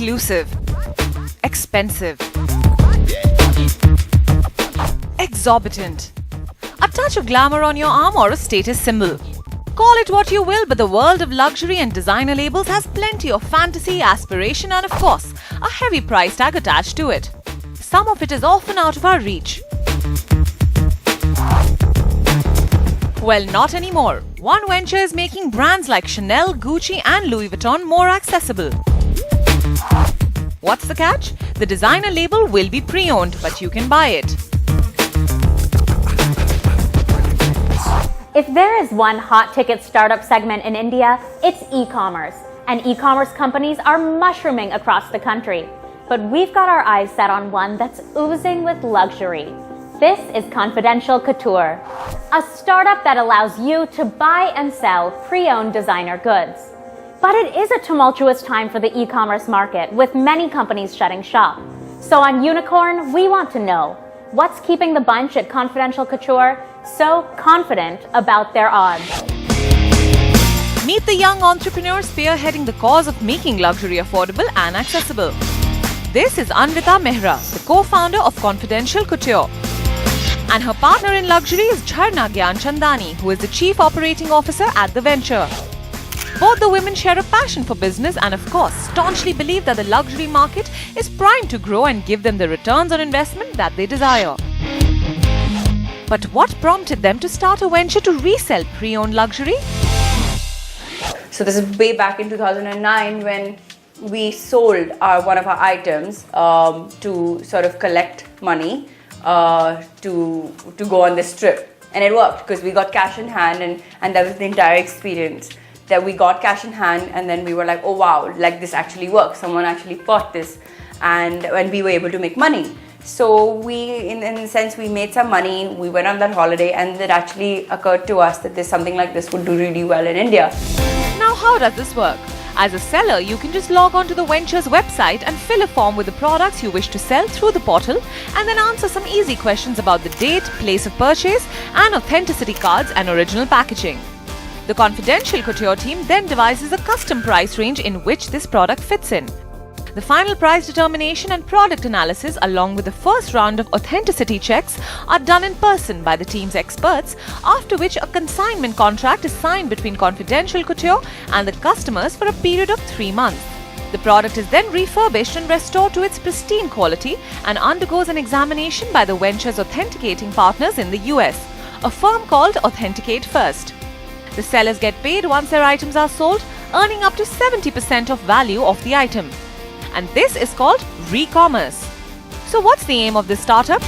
Exclusive. Expensive. Exorbitant. A touch of glamour on your arm or a status symbol. Call it what you will, but the world of luxury and designer labels has plenty of fantasy, aspiration and of course, a heavy price tag attached to it. Some of it is often out of our reach. Well, not anymore. One venture is making brands like Chanel, Gucci and Louis Vuitton more accessible. What's the catch? The designer label will be pre-owned, but you can buy it. If there is one hot ticket startup segment in India, it's e-commerce. And e-commerce companies are mushrooming across the country. But we've got our eyes set on one that's oozing with luxury. This is Confidential Couture, a startup that allows you to buy and sell pre-owned designer goods. But it is a tumultuous time for the e-commerce market, with many companies shutting shop. So on Unicorn, we want to know, what's keeping the bunch at Confidential Couture so confident about their odds? Meet the young entrepreneur spearheading the cause of making luxury affordable and accessible. This is Anvita Mehra, the co-founder of Confidential Couture. And her partner in luxury is Jharna Gyanchandani, who is the Chief Operating Officer at the venture. Both the women share a passion for business and of course staunchly believe that the luxury market is primed to grow and give them the returns on investment that they desire. But what prompted them to start a venture to resell pre-owned luxury? So this is way back in 2009 when we sold one of our items to sort of collect money to go on this trip, and it worked because we got cash in hand, and that was the entire experience, that we got cash in hand and then we were like, oh wow, like this actually works, someone actually bought this, and we were able to make money. So we, in a sense, we made some money, we went on that holiday, and it actually occurred to us that something like this would do really well in India. Now how does this work? As a seller, you can just log on to the venture's website and fill a form with the products you wish to sell through the portal and then answer some easy questions about the date, place of purchase and authenticity cards and original packaging. The Confidential Couture team then devises a custom price range in which this product fits in. The final price determination and product analysis along with the first round of authenticity checks are done in person by the team's experts, after which a consignment contract is signed between Confidential Couture and the customers for a period of 3 months. The product is then refurbished and restored to its pristine quality and undergoes an examination by the venture's authenticating partners in the US, a firm called Authenticate First. The sellers get paid once their items are sold, earning up to 70% of value of the item. And this is called re-commerce. So what's the aim of this startup?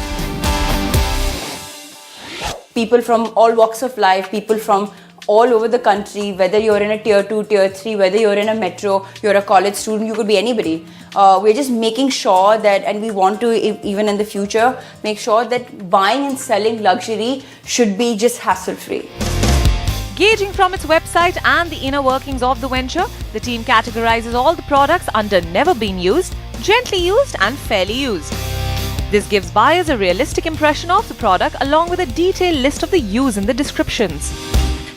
People from all walks of life, people from all over the country, whether you're in a tier 2, tier 3, whether you're in a metro, you're a college student, you could be anybody. We're just making sure that, and we want to, even in the future, make sure that buying and selling luxury should be just hassle-free. Gauging from its website and the inner workings of the venture, the team categorizes all the products under never been used, gently used and fairly used. This gives buyers a realistic impression of the product along with a detailed list of the use in the descriptions.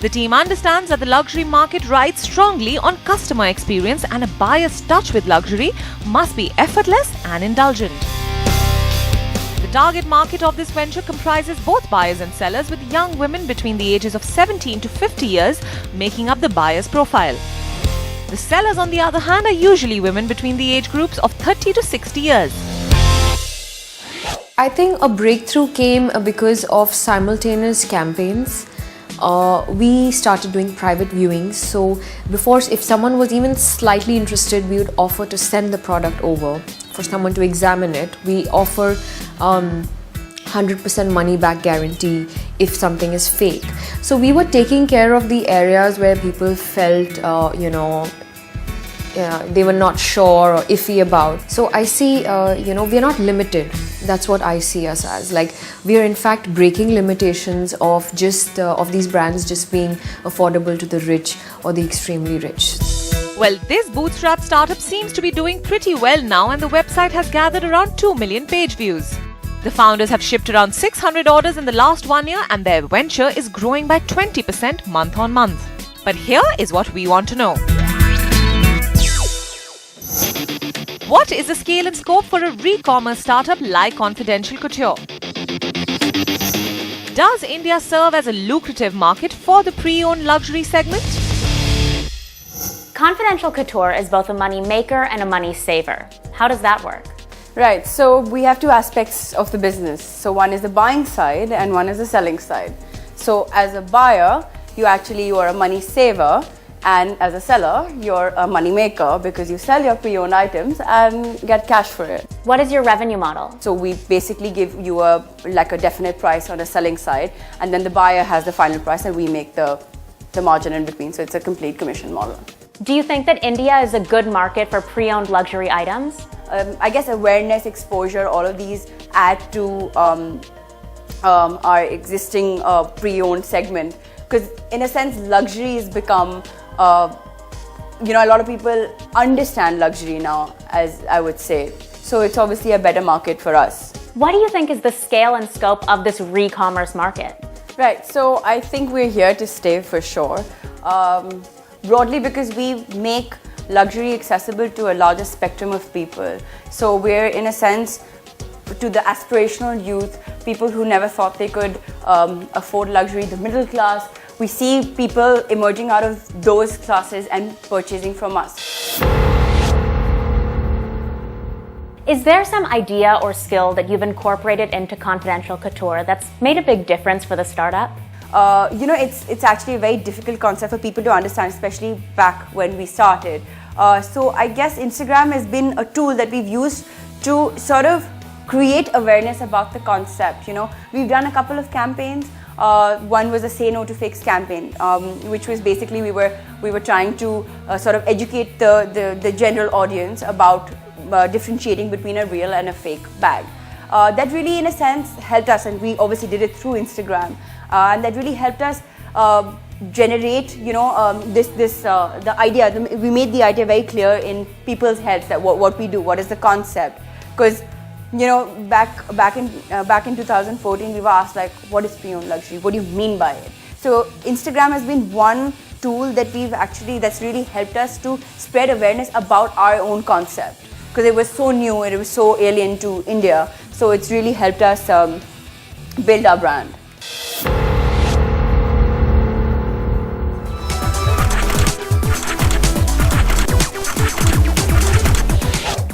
The team understands that the luxury market rides strongly on customer experience and a buyer's touch with luxury must be effortless and indulgent. The target market of this venture comprises both buyers and sellers, with young women between the ages of 17 to 50 years making up the buyer's profile. The sellers, on the other hand, are usually women between the age groups of 30 to 60 years. I think a breakthrough came because of simultaneous campaigns. We started doing private viewings. So before, if someone was even slightly interested, we would offer to send the product over for someone to examine it. We offer 100% money back guarantee if something is fake. So we were taking care of the areas where people felt, they were not sure or iffy about. So I see, we're not limited. That's what I see us as. Like, we are in fact breaking limitations of just of these brands just being affordable to the rich or the extremely rich. Well, this bootstrap startup seems to be doing pretty well now, and the website has gathered around 2 million page views. The founders have shipped around 600 orders in the last 1 year, and their venture is growing by 20% month on month. But here is what we want to know. What is the scale and scope for a re-commerce startup like Confidential Couture? Does India serve as a lucrative market for the pre-owned luxury segment? Confidential Couture is both a money maker and a money saver. How does that work? Right, so we have two aspects of the business. So one is the buying side and one is the selling side. So as a buyer, you are a money saver, and as a seller, you're a money maker because you sell your pre-owned items and get cash for it. What is your revenue model? So we basically give you a definite price on the selling side, and then the buyer has the final price and we make the margin in between. So it's a complete commission model. Do you think that India is a good market for pre-owned luxury items? I guess awareness, exposure, all of these add to our existing pre-owned segment, because in a sense luxury has become a lot of people understand luxury now, as I would say, so it's obviously a better market for us. What do you think is the scale and scope of this re-commerce market? Right, so I think we're here to stay for sure, broadly because we make luxury accessible to a larger spectrum of people. So we're, in a sense, to the aspirational youth, people who never thought they could afford luxury, the middle class. We see people emerging out of those classes and purchasing from us. Is there some idea or skill that you've incorporated into Confidential Couture that's made a big difference for the startup? It's actually a very difficult concept for people to understand, especially back when we started. So I guess Instagram has been a tool that we've used to sort of create awareness about the concept. We've done a couple of campaigns. One was a Say No to Fakes campaign, which was basically we were trying to sort of educate the general audience about differentiating between a real and a fake bag. That really, in a sense, helped us, and we obviously did it through Instagram, and that really helped us generate, the idea. We made the idea very clear in people's heads that what we do, what is the concept, because back in 2014 we were asked what is pre-owned luxury, what do you mean by it? So Instagram has been one tool that that's really helped us to spread awareness about our own concept, because it was so new and it was so alien to India, so it's really helped us build our brand.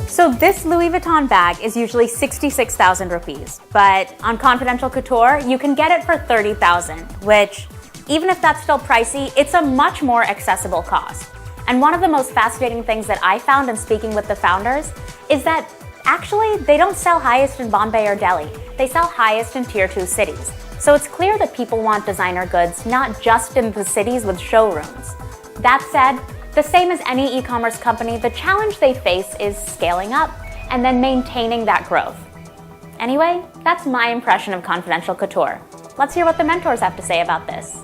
So this Louis Vuitton bag is usually 66,000 rupees, but on Confidential Couture, you can get it for 30,000, which, even if that's still pricey, it's a much more accessible cost. And one of the most fascinating things that I found in speaking with the founders is that actually they don't sell highest in Bombay or Delhi. They sell highest in Tier 2 cities. So it's clear that people want designer goods, not just in the cities with showrooms. That said, the same as any e-commerce company, the challenge they face is scaling up and then maintaining that growth. Anyway, that's my impression of Confidential Couture. Let's hear what the mentors have to say about this.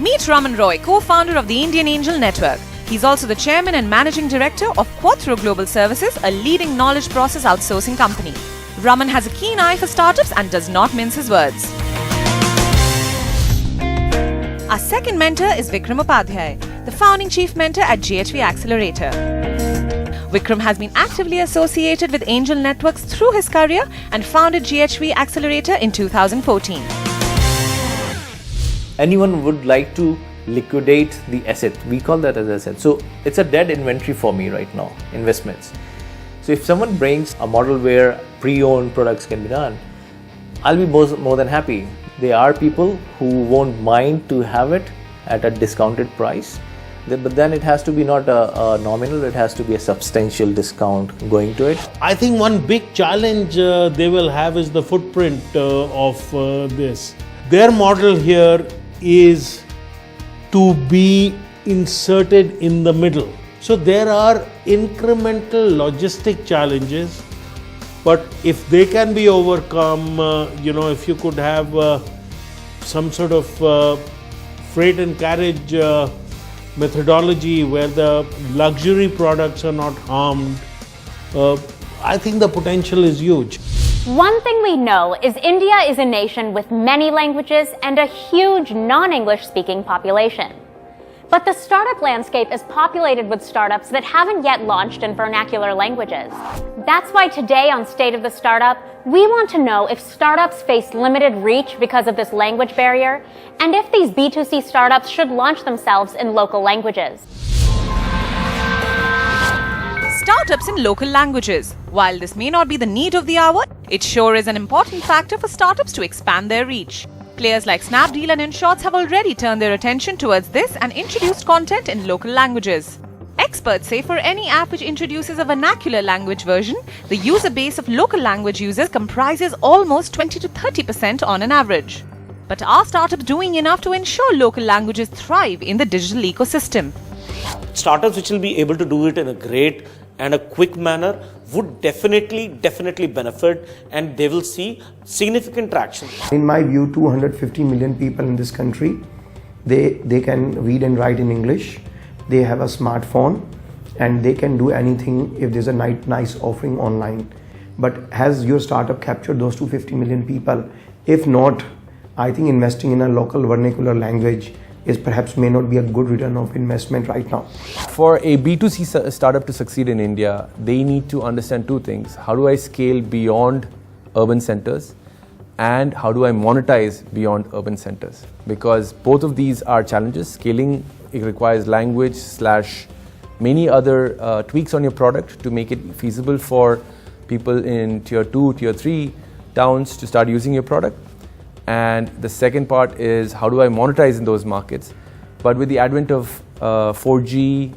Meet Raman Roy, co-founder of the Indian Angel Network. He's also the chairman and managing director of Quattro Global Services, a leading knowledge process outsourcing company. Raman has a keen eye for startups and does not mince his words. Our second mentor is Vikram Upadhyay, the founding chief mentor at GHV Accelerator. Vikram has been actively associated with Angel Networks through his career and founded GHV Accelerator in 2014. Anyone would like to liquidate the asset. We call that as asset. So it's a dead inventory for me right now, investments. So if someone brings a model where pre-owned products can be done, I'll be more than happy. There are people who won't mind to have it at a discounted price, but then it has to be not a nominal, it has to be a substantial discount going to it. I think one big challenge they will have is the footprint of this. Their model here is to be inserted in the middle. So there are incremental logistic challenges, but if they can be overcome, if you could have some sort of freight and carriage methodology where the luxury products are not harmed, I think the potential is huge. One thing we know is India is a nation with many languages and a huge non-English speaking population. But the startup landscape is populated with startups that haven't yet launched in vernacular languages. That's why today on State of the Startup, we want to know if startups face limited reach because of this language barrier, and if these B2C startups should launch themselves in local languages. Startups in local languages. While this may not be the need of the hour, it sure is an important factor for startups to expand their reach. Players like Snapdeal and InShots have already turned their attention towards this and introduced content in local languages. Experts say for any app which introduces a vernacular language version, the user base of local language users comprises almost 20 to 30% on an average. But are startups doing enough to ensure local languages thrive in the digital ecosystem? Startups which will be able to do it in a great and a quick manner would definitely benefit, and they will see significant traction. In my view, 250 million people in this country, they can read and write in English, they have a smartphone, and they can do anything if there's a nice offering online. But has your startup captured those 250 million people? If not, I think investing in a local vernacular language is perhaps may not be a good return of investment right now. For a B2C startup to succeed in India, they need to understand two things. How do I scale beyond urban centers? And how do I monetize beyond urban centers? Because both of these are challenges. Scaling, it requires language / many other tweaks on your product to make it feasible for people in tier 2, tier 3 towns to start using your product. And the second part is how do I monetize in those markets? But with the advent of 4G,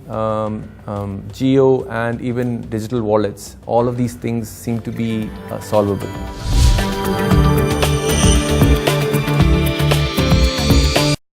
Geo, and even digital wallets, all of these things seem to be solvable.